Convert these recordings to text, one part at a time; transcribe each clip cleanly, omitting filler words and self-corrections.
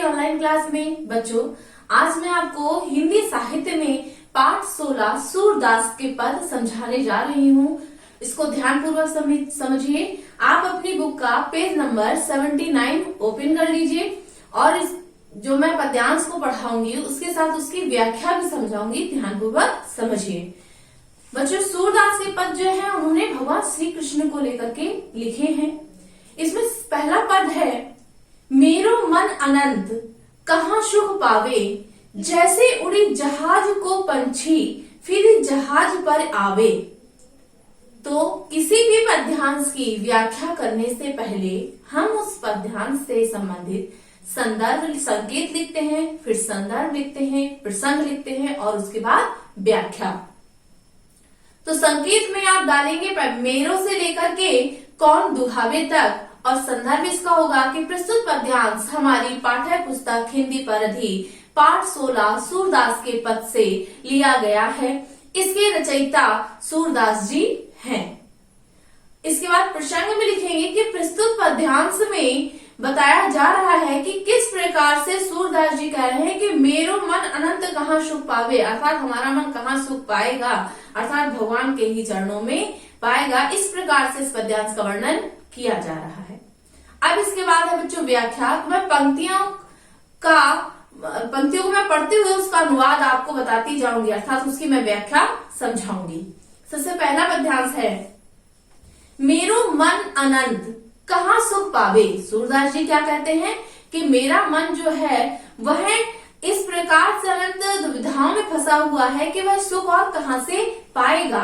हमारी online class में। बच्चों, आज मैं आपको हिंदी साहित्य में पाठ 16 सूरदास के पद समझाने जा रही हूँ। इसको ध्यानपूर्वक समझिए। आप अपनी बुक का पेज नंबर 79 ओपन कर लीजिए और इस जो मैं पद्यांश को पढ़ाऊंगी उसके साथ उसकी व्याख्या भी समझाऊंगी। ध्यानपूर्वक समझिए। बच्चों, सूरदास के पद जो है उन्होंने भगवान श्री कृष्ण को लेकर के लिखे हैं। इसमें पहला पद है, मेरो मन अनंत कहाँ सुख पावे, जैसे उड़ी जहाज को पंछी फिर जहाज पर आवे। तो किसी भी पद्यांश की व्याख्या करने से पहले हम उस पद्यांश से संबंधित संदर्भ संकेत लिखते हैं, फिर संदर्भ लिखते हैं, प्रसंग लिखते हैं और उसके बाद व्याख्या। तो संकेत में आप डालेंगे मेरो से लेकर के कौन दुहावे तक, और संदर्भ इसका होगा कि प्रस्तुत पद्यांश हमारी पाठ्य पुस्तक हिंदी परधि पाठ 16 सूरदास के पद से लिया गया है। इसके रचयिता सूरदास जी हैं। इसके बाद प्रसंग में लिखेंगे कि प्रस्तुत पद्यांश में बताया जा रहा है कि किस प्रकार से सूरदास जी कह रहे हैं कि मेरो मन अनंत कहाँ सुख पावे, अर्थात हमारा मन कहाँ सुख पाएगा, अर्थात भगवान के ही चरणों में पाएगा। इस प्रकार से इस पद्यांश का वर्णन किया जा रहा है। अब इसके बाद है बच्चों व्याख्या। मैं पंक्तियों को मैं पढ़ते हुए उसका अनुवाद आपको बताती जाऊंगी, अर्थात उसकी मैं व्याख्या समझाऊंगी। सबसे पहला पद्यांश है, मेरो मन अनंत कहाँ सुख पावे। सूरदास जी क्या कहते हैं कि मेरा मन जो है वह इस प्रकार से अनंत दुविधाओं में फंसा हुआ है कि वह सुख और कहां से पाएगा।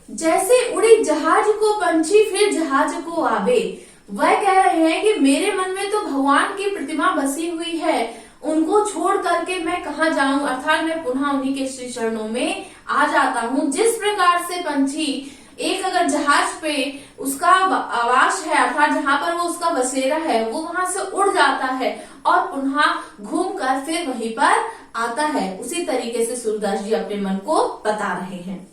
जैसे उड़ी जहाज को पंछी फिर जहाज को आवे। वह कह रहे हैं कि मेरे मन में तो भगवान की प्रतिमा बसी हुई है, उनको छोड़ करके मैं कहाँ जाऊं, अर्थात मैं पुनः उन्हीं के श्री चरणों में आ जाता हूँ। जिस प्रकार से पंछी एक अगर जहाज पे उसका आवास है, अर्थात जहाँ पर वो उसका बसेरा है, वो वहां से उड़ जाता है और पुनः घूमकर फिर वहीं पर आता है, उसी तरीके से सूरदास जी अपने मन को बता रहे हैं।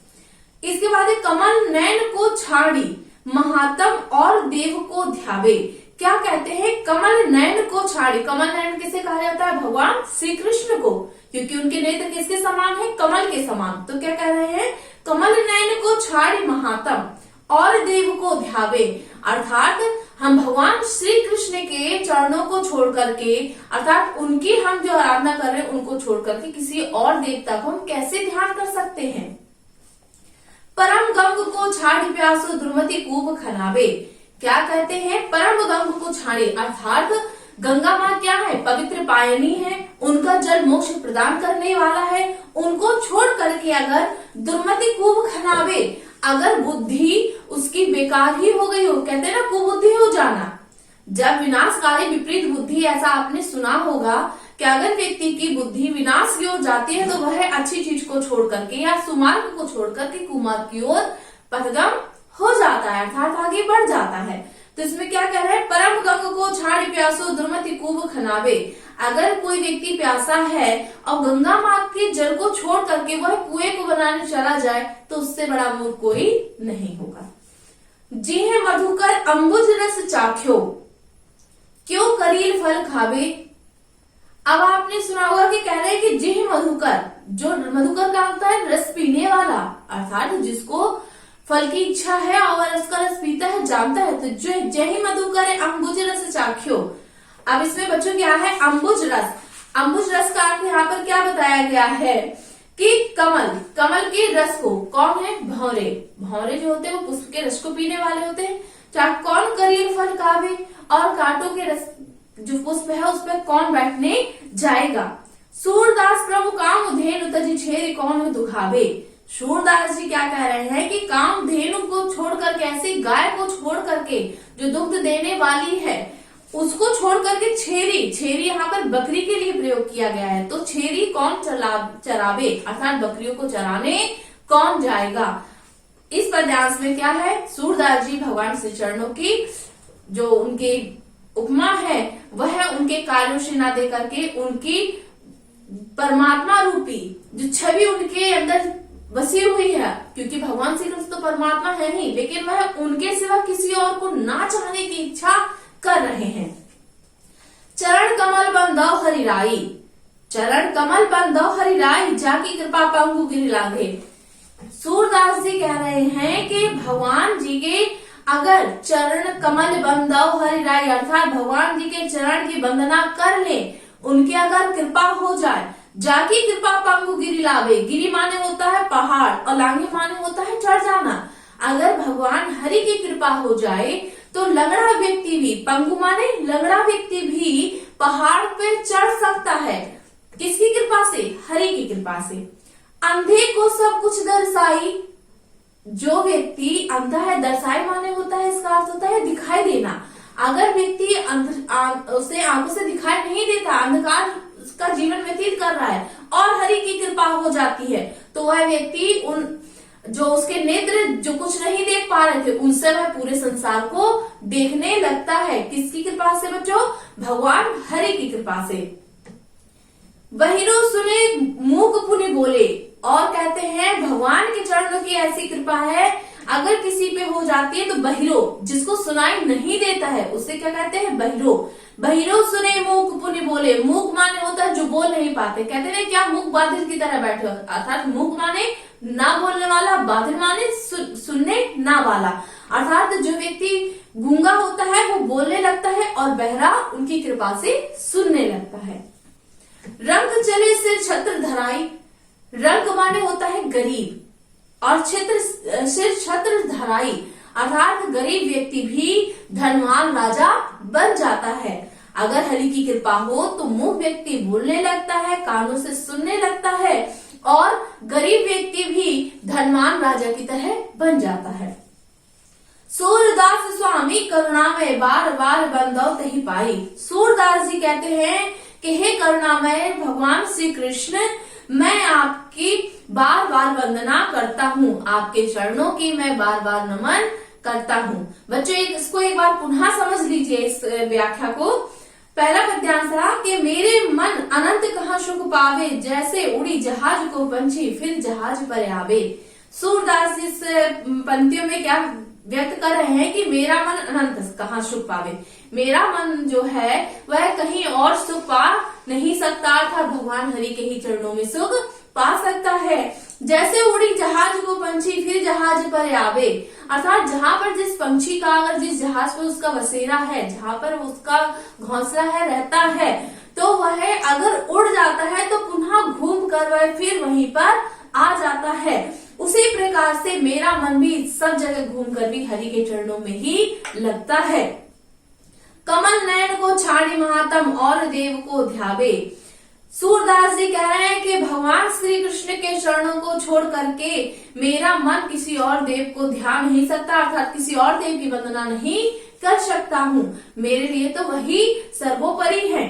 इसके बाद कमल नैन को छाड़ी महात्म और देव को ध्यावे। क्या कहते हैं, कमल नयन को छाड़ी। कमल नयन किसे कहा जाता है, भगवान श्री कृष्ण को, क्योंकि उनके नेत्र किसके समान है, कमल के समान। तो क्या कह रहे हैं, कमल नयन को छाड़ी महात्म और देव को ध्यावे, अर्थात हम भगवान श्री कृष्ण के चरणों को छोड़ करके, अर्थात उनकी हम जो आराधना कर रहे हैं उनको छोड़ करके किसी और देवता को हम कैसे ध्यान कर सकते हैं। परम गंग को छाड़ी प्यासो द्रुमति कूप खनावे। क्या कहते हैं, परम गंग को छाड़ी, अर्थात गंगा माँ क्या है, पवित्र पायनी है, उनका जल मोक्ष प्रदान करने वाला है। उनको छोड़ करके अगर दुर्मति कूप खनावे, अगर बुद्धि उसकी बेकार ही हो गई हो, कहते हैं ना कुबुद्धि हो जाना। जब विनाशकारी विपरीत बुद्धि, ऐसा आपने सुना होगा कि अगर व्यक्ति की बुद्धि विनाश की ओर जाती है तो वह अच्छी चीज को छोड़ करके या सुमार्ग को छोड़ करके कुमार्ग की ओर पथगम हो जाता है, अर्थात आगे बढ़ जाता है। तो इसमें क्या कह रहे हैं, परम गंग को छाड़ी प्यासो द्रुमति कूप खनावे। अगर कोई व्यक्ति प्यासा है और गंगा माँ के जल को छोड़ करके वह कुएं को बनाने चला जाए तो उससे बड़ा मूर्ख कोई नहीं होगा। जी है मधुकर अम्बुज रस चाख्यो, क्यों करील फल खावे। अब आपने सुना होगा कि कह रहे हैं कि जी मधुकर, जो मधुकर का होता है रस पीने वाला, अर्थात जिसको फल की इच्छा है और रस का रस पीता है, जानता है, तो जो जय मधुकर अम्बुज रस चाख्यो। अब इसमें बच्चों क्या है, अम्बुज रस। अम्बुज रस का अर्थ यहाँ पर क्या बताया गया है कि कमल के रस को, कौन है, भौरे जो होते हैं वो पुष्प के रस को पीने वाले होते हैं। चाहे कौन करील फल खावे, और कांटों के रस जो पुष्प है उस पर कौन बैठने जाएगा। सूरदास प्रभु काम धेनु तजी छेरी कौन दुखावे। सूरदास जी क्या कह रहे हैं कि काम धेनु को छोड़ करके, ऐसी गाय को छोड़ करके जो दुग्ध देने वाली है उसको छोड़ करके छेरी यहाँ पर बकरी के लिए प्रयोग किया गया है। तो छेरी कौन चरावे, अर्थात बकरियों को चराने कौन जाएगा। इस पद्यांश में क्या है, सूरदास जी भगवान श्री चरणों की जो उनकी उपमा है वह उनके कार्यों से ना दे करके उनकी परमात्मा रूपी जो छवि उनके अंदर बसी हुई है, क्योंकि भगवान श्री कृष्ण तो परमात्मा है ही, लेकिन वह उनके सिवा किसी और को ना चाहने की इच्छा कर रहे हैं। चरण कमल बंदौ हरिराई, चरण कमल बंदौ हरिराई, जाकी कृपा पंगु गिरि लागे। सूरदास जी कह रहे हैं कि भगवान जी के अगर चरण कमल बंदौ हरिराई अर्थात भगवान जी के चरण की वंदना कर ले, उनकी अगर कृपा हो जाए, जाकी कृपा पंगु गिरि लावे, गिरि माने होता है पहाड़ और लांघे माने होता है चढ़ जाना। अगर भगवान हरि की कृपा हो जाए तो लंगड़ा व्यक्ति भी, पंगु माने लंगड़ा व्यक्ति भी पहाड़ पे चढ़ सकता है। किसकी कृपा से? हरि की कृपा से। अंधे को सब कुछ दर्शाई, जो व्यक्ति अंधा है, दर्शाई माने होता है इसका अर्थ होता है दिखाई देना। अगर व्यक्ति उसे आंखों से दिखाई नहीं देता, अंधकार का जीवन व्यतीत कर रहा है और हरि की कृपा हो जाती है, तो वह व्यक्ति उन जो उसके नेत्र जो कुछ नहीं देख पा रहे थे, उनसे वह पूरे संसार को देखने लगता है। किसकी कृपा से बच्चों? भगवान हरि की कृपा से। बहिरो सुने मूक पुनि बोले, और कहते हैं भगवान के चरणों की ऐसी कृपा है, अगर किसी पे हो जाती है तो बहिरो, जिसको सुनाई नहीं देता है उसे क्या कहते हैं? बहिरो। बहिरो सुने मूक पुनि बोले, मूक माने होता है जो बोल नहीं पाते। कहते हैं क्या मूक बाधिर की तरह बैठे हो, अर्थात मूक माने ना बोलने वाला, बाधिर माने सुनने ना वाला। अर्थात जो व्यक्ति गूंगा होता है वो बोलने लगता है और बहरा उनकी कृपा से सुनने लगता है। रंग चले सिर छत्र धराई, रंग माने होता है गरीब और सिर छत्र धराई अर्थात गरीब व्यक्ति भी धनवान राजा बन जाता है। अगर हरि की कृपा हो तो मूक व्यक्ति बोलने लगता है, कानों से सुनने लगता है और गरीब व्यक्ति भी धनवान राजा की तरह बन जाता है। सूरदास स्वामी करुणामय बार बार बंदौ तहि पाई। सूरदास जी कहते हैं कि हे करुणामय भगवान श्री कृष्ण, मैं आपकी बार बार वंदना करता हूँ, आपके चरणों की मैं बार बार नमन करता हूँ। बच्चों इसको एक बार पुनः समझ लीजिए इस व्याख्या को। पहला पद्यांश था कि मेरे मन अनंत कहाँ सुख पावे, जैसे उड़ी जहाज को पंछी फिर जहाज पर आवे। सूरदास इस पंक्तियों में क्या व्यक्त कर रहे हैं कि मेरा मन अनंत कहाँ सुख पावे, मेरा मन जो है वह कहीं और सुख पा नहीं सकता, अर्थात भगवान हरि के ही चरणों में सुख पा सकता है। जैसे उड़ी जहाज को पंछी फिर जहाज पर आवे, अर्थात जहाँ पर जिस पंछी का अगर जिस जहाज पर उसका बसेरा है, जहाँ पर उसका घोंसला है रहता है, तो वह अगर उड़ जाता है तो पुनः घूम कर वह फिर वहीं पर आ जाता है। उसी प्रकार से मेरा मन भी सब जगह घूम कर भी हरि के चरणों में ही लगता है। कमल नयन को छाड़ी महात्म और देव को ध्यावे। सूरदास जी कह रहे हैं कि भगवान श्री कृष्ण के चरणों को छोड़ करके मेरा मन किसी और देव को ध्यान नहीं सकता, अर्थात किसी और देव की वंदना नहीं कर सकता हूँ। मेरे लिए तो वही सर्वोपरि है।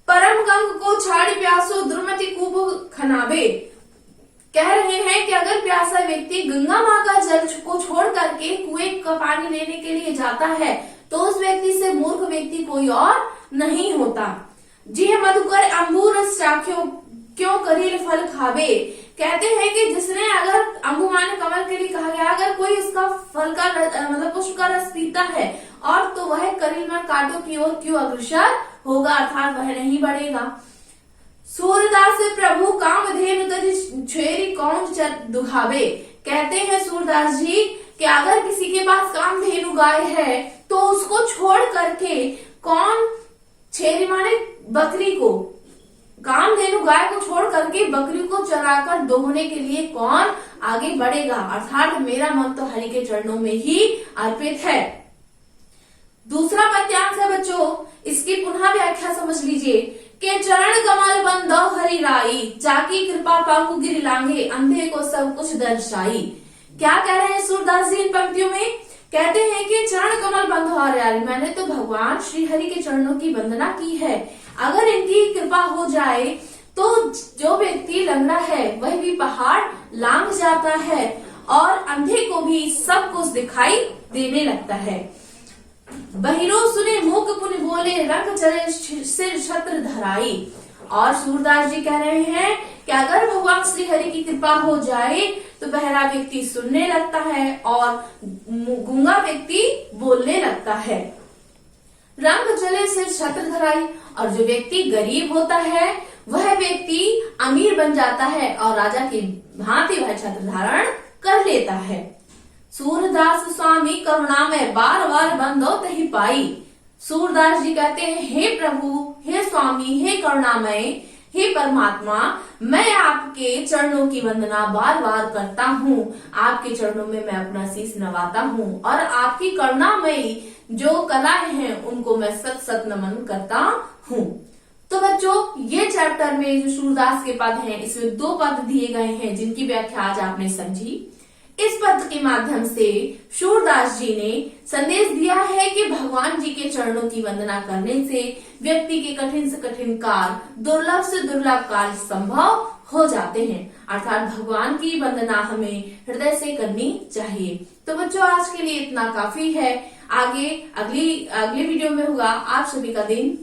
परम गंग को छाड़ी प्यासो दुर्मति कूप खनावे। कह रहे हैं कि अगर प्यासा व्यक्ति गंगा माँ का जल को छोड़ करके कुएं का पानी लेने के लिए जाता है तो उस व्यक्ति से मूर्ख व्यक्ति कोई और नहीं होता। जी मधुकर अंबूर चाख्यो क्यों करील फल खावे। कहते हैं कि जिसने अगर अंबु माने कमल के लिए कहा गया, अगर कोई उसका फल का मतलब पुष्प का रस पीता है और तो वह करील में कांटों की ओर क्यों अग्रसर होगा, अर्थात वह नहीं बढ़ेगा। सूरदास प्रभु कामधेनु तरी छेरी कौन दुहावे। कहते हैं सूरदास जी कि अगर किसी के पास कामधेनु गाय है तो उसको छोड़ करके कौन, छेरी माने बकरी को, कामधेनु गाय को छोड़ करके बकरी को चराकर दोहने के लिए कौन आगे बढ़ेगा, अर्थात मेरा मन तो हरि के चरणों में ही अर्पित है। दूसरा पद्यांश है बच्चों, इसकी पुनः व्याख्या समझ लीजिए के चरण कमल बंदौ हरि राई, जाकी कृपा पाकु गिरि लांघे, अंधे को सब कुछ दर्शाई। क्या कह रहे हैं सूरदास जी इन पंक्तियों में? कहते हैं कि चरण कमल बंदौ हरि राई, मैंने तो भगवान श्री हरि के चरणों की वंदना की है, अगर इनकी कृपा हो जाए तो जो व्यक्ति लंगड़ा है वह भी पहाड़ लांघ जाता है और अंधे को भी सब कुछ दिखाई देने लगता है। बहिरो सुने मूक पुनि बोले, रंग चले सिर छत्र धराई। और सूरदास जी कह रहे हैं कि अगर भगवान श्री हरि की कृपा हो जाए तो बहरा व्यक्ति सुनने लगता है और गूंगा व्यक्ति बोलने लगता है। रंग जले सिर छत्र धराई। और जो व्यक्ति गरीब होता है वह व्यक्ति अमीर बन जाता है और राजा की भांति वह छत्र धारण कर लेता है। सूरदास स्वामी करुणामय बार बार बंदो तही पाई। सूरदास जी कहते हैं, हे प्रभु, हे स्वामी, हे करुणामय, हे परमात्मा, मैं आपके चरणों की वंदना बार बार करता हूँ। आपके चरणों में मैं अपना शीश नवाता हूँ और आपकी करुणामयी जो कलाएं हैं उनको मैं सत सत नमन करता हूँ। तो बच्चों, ये चैप्टर में जो सूरदास के पद हैं इसमें 2 पद दिए गए हैं जिनकी व्याख्या आज आपने समझी। इस पद के माध्यम से सूरदास जी ने संदेश दिया है कि भगवान जी के चरणों की वंदना करने से व्यक्ति के कठिन से कठिन कार्य, दुर्लभ से दुर्लभ कार्य संभव हो जाते हैं। अर्थात भगवान की वंदना हमें हृदय से करनी चाहिए। तो बच्चों, आज के लिए इतना काफी है। आगे अगली वीडियो में होगा। आप सभी का दिन